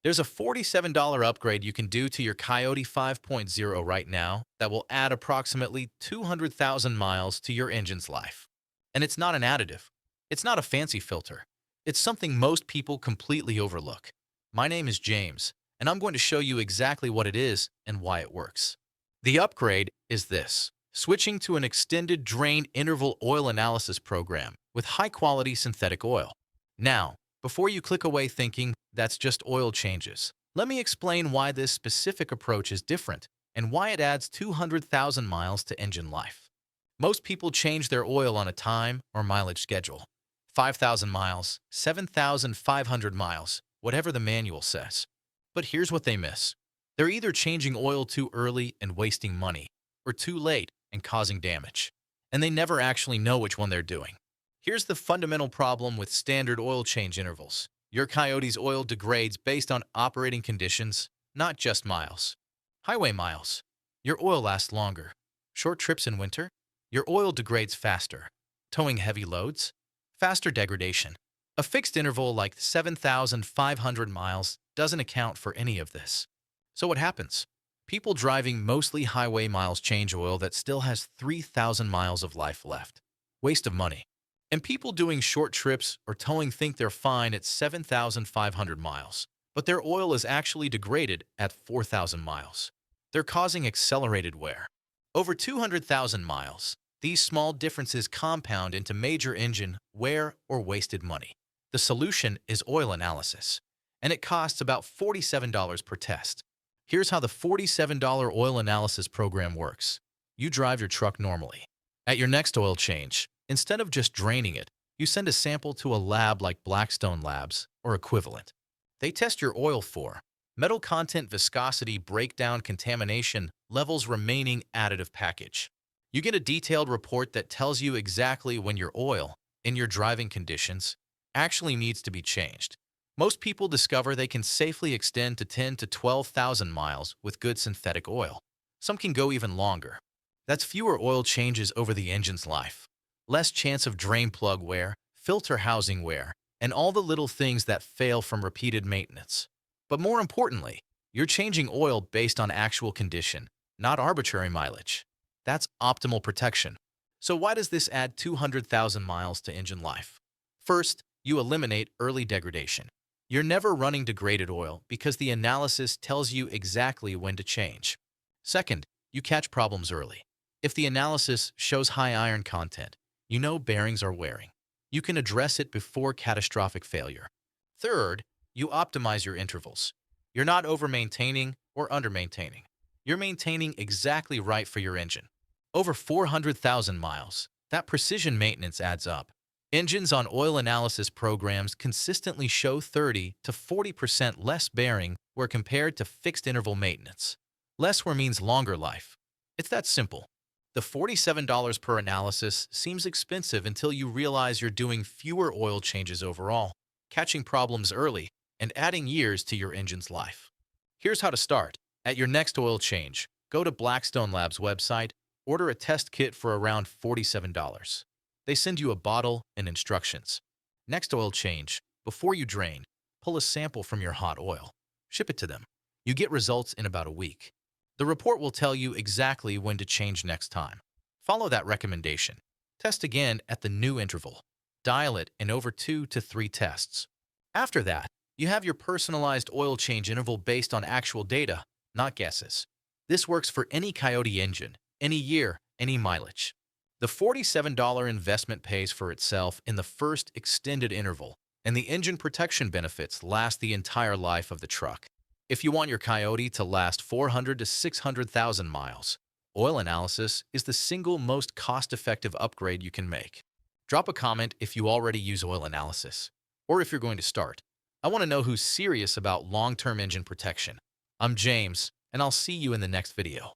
There's a $47 upgrade you can do to your Coyote 5.0 right now that will add approximately 200,000 miles to your engine's life. And it's not an additive. It's not a fancy filter. It's something most people completely overlook. My name is James, and I'm going to show you exactly what it is and why it works. The upgrade is this: switching to an extended drain interval oil analysis program with high-quality synthetic oil. Now, before you click away thinking that's just oil changes, let me explain why this specific approach is different and why it adds 200,000 miles to engine life. Most people change their oil on a time or mileage schedule: 5,000 miles, 7,500 miles, whatever the manual says. But here's what they miss. They're either changing oil too early and wasting money, or too late and causing damage. And they never actually know which one they're doing. Here's the fundamental problem with standard oil change intervals. Your Coyote's oil degrades based on operating conditions, not just miles. Highway miles: your oil lasts longer. Short trips in winter: your oil degrades faster. Towing heavy loads: faster degradation. A fixed interval like 7,500 miles doesn't account for any of this. So what happens? People driving mostly highway miles change oil that still has 3,000 miles of life left. Waste of money. And people doing short trips or towing think they're fine at 7,500 miles, but their oil is actually degraded at 4,000 miles. They're causing accelerated wear. Over 200,000 miles, these small differences compound into major engine wear or wasted money. The solution is oil analysis, and it costs about $47 per test. Here's how the $47 oil analysis program works. You drive your truck normally. At your next oil change, instead of just draining it, you send a sample to a lab like Blackstone Labs or equivalent. They test your oil for metal content, viscosity, breakdown, contamination, levels, remaining additive package. You get a detailed report that tells you exactly when your oil, in your driving conditions, actually needs to be changed. Most people discover they can safely extend to 10 to 12,000 miles with good synthetic oil. Some can go even longer. That's fewer oil changes over the engine's life, less chance of drain plug wear, filter housing wear, and all the little things that fail from repeated maintenance. But more importantly, you're changing oil based on actual condition, not arbitrary mileage. That's optimal protection. So why does this add 200,000 miles to engine life? First, you eliminate early degradation. You're never running degraded oil because the analysis tells you exactly when to change. Second, you catch problems early. If the analysis shows high iron content, you know bearings are wearing. You can address it before catastrophic failure. Third, you optimize your intervals. You're not over-maintaining or under-maintaining. You're maintaining exactly right for your engine. Over 400,000 miles, that precision maintenance adds up. Engines on oil analysis programs consistently show 30 to 40% less bearing where compared to fixed interval maintenance. Less wear means longer life. It's that simple. The $47 per analysis seems expensive until you realize you're doing fewer oil changes overall, catching problems early, and adding years to your engine's life. Here's how to start. At your next oil change, go to Blackstone Labs website, order a test kit for around $47. They send you a bottle and instructions. Next oil change, before you drain, pull a sample from your hot oil. Ship it to them. You get results in about a week. The report will tell you exactly when to change next time. Follow that recommendation. Test again at the new interval. Dial it in over 2 to 3 tests. After that, you have your personalized oil change interval based on actual data, not guesses. This works for any Coyote engine, any year, any mileage. The $47 investment pays for itself in the first extended interval, and the engine protection benefits last the entire life of the truck. If you want your Coyote to last 400 to 600,000 miles, oil analysis is the single most cost-effective upgrade you can make. Drop a comment if you already use oil analysis, or if you're going to start. I want to know who's serious about long-term engine protection. I'm James, and I'll see you in the next video.